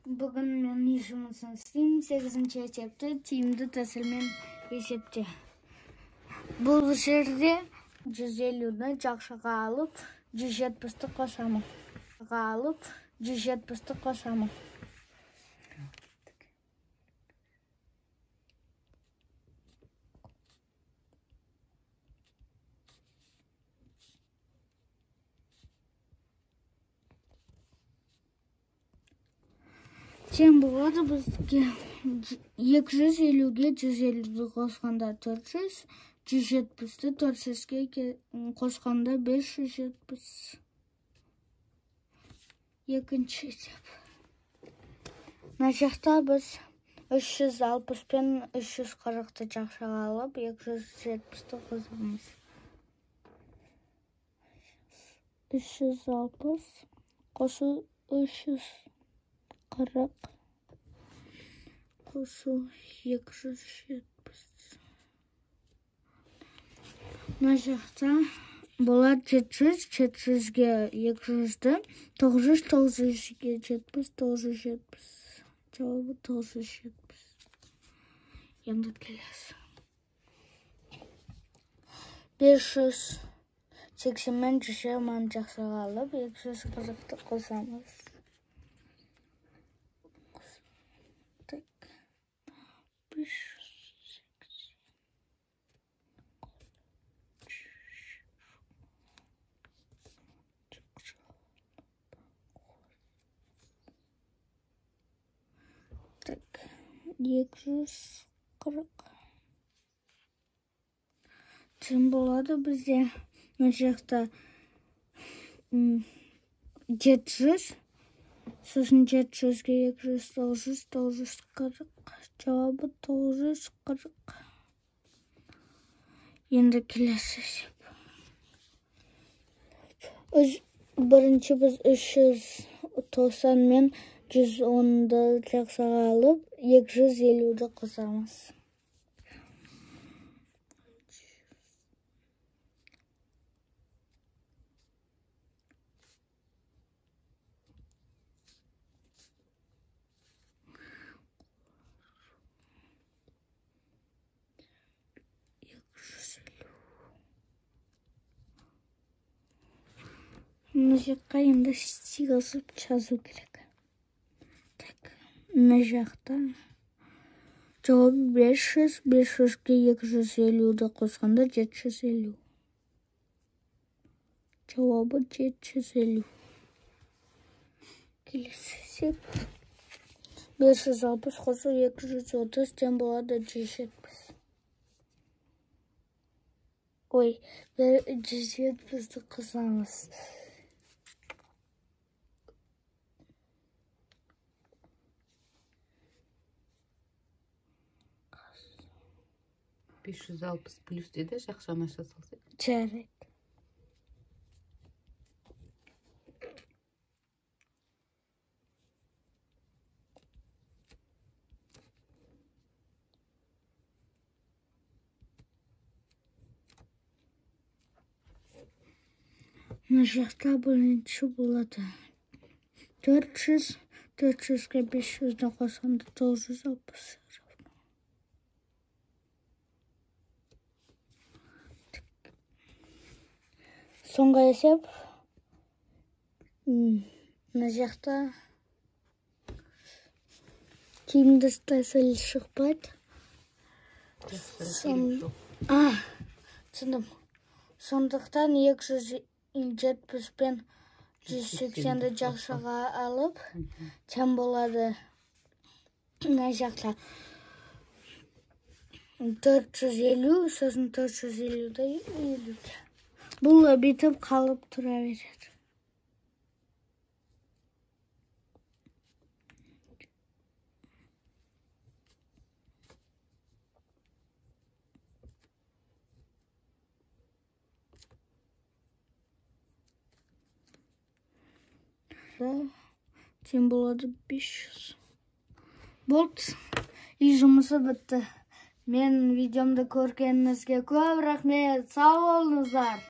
Bugün men işimizin isteyim. 8. есепті тиімді тәсілмен есепте. Бұл жерде 150-ні жақшыға алып, 170-ті қосамын. Тең болады бізге 250-ге 150-ді қосқанда 400, 170-ті 400-ге қосқанда 570. Екінші есеп. Мына жақта біз 360 пен 340-ті жақшыға алып, 270-ті қосамыз. 360 қосу 340 қосу 270. Мына жақта болады 700, 700-ге 200-ді, 900, 900-ге 70, 970. Жауабы 970. Енді келесі. 580 мен 120-ны жақсыға алып, 240-ті қосамыз. Так, 240. Тең болады бізде. Мына жақта 700, сосын 700-ге 200, 900, 940. Жауабы 940. Енді келесі есеп. Бірінші біз 390 мен 110-ды жақсыға алып, 250-ді қосамыз. Мына жаққа енді сигасып жазу керек. Так, мына жақта жауабы 500, 500-ге 250-ді қосқанда 750. Жауабы 750. Келесі есеп. 560 қосу 230 тең болады 170. Ой, 170-ді қосамыз. 560 плюс деді, жақшама жасалса. Жарайды. Мына жақта бірінші болады. 400, 400-ге 500-ді қосқанда 960. Соңғы есеп. Мына жақта тиімді тәсіл шықпайды. Түсіндім. Сондықтан 270 пен 180-ді жақшыға алып, тең болады. Мына жақта 450, сосын 450-ді 50. Бұл бітіп қалып тұра береді. Тең болады 500. Болды. Үй жұмысы бітті. Мен видеомды көргеніңізге көп рахмет. Сау болыңыздар.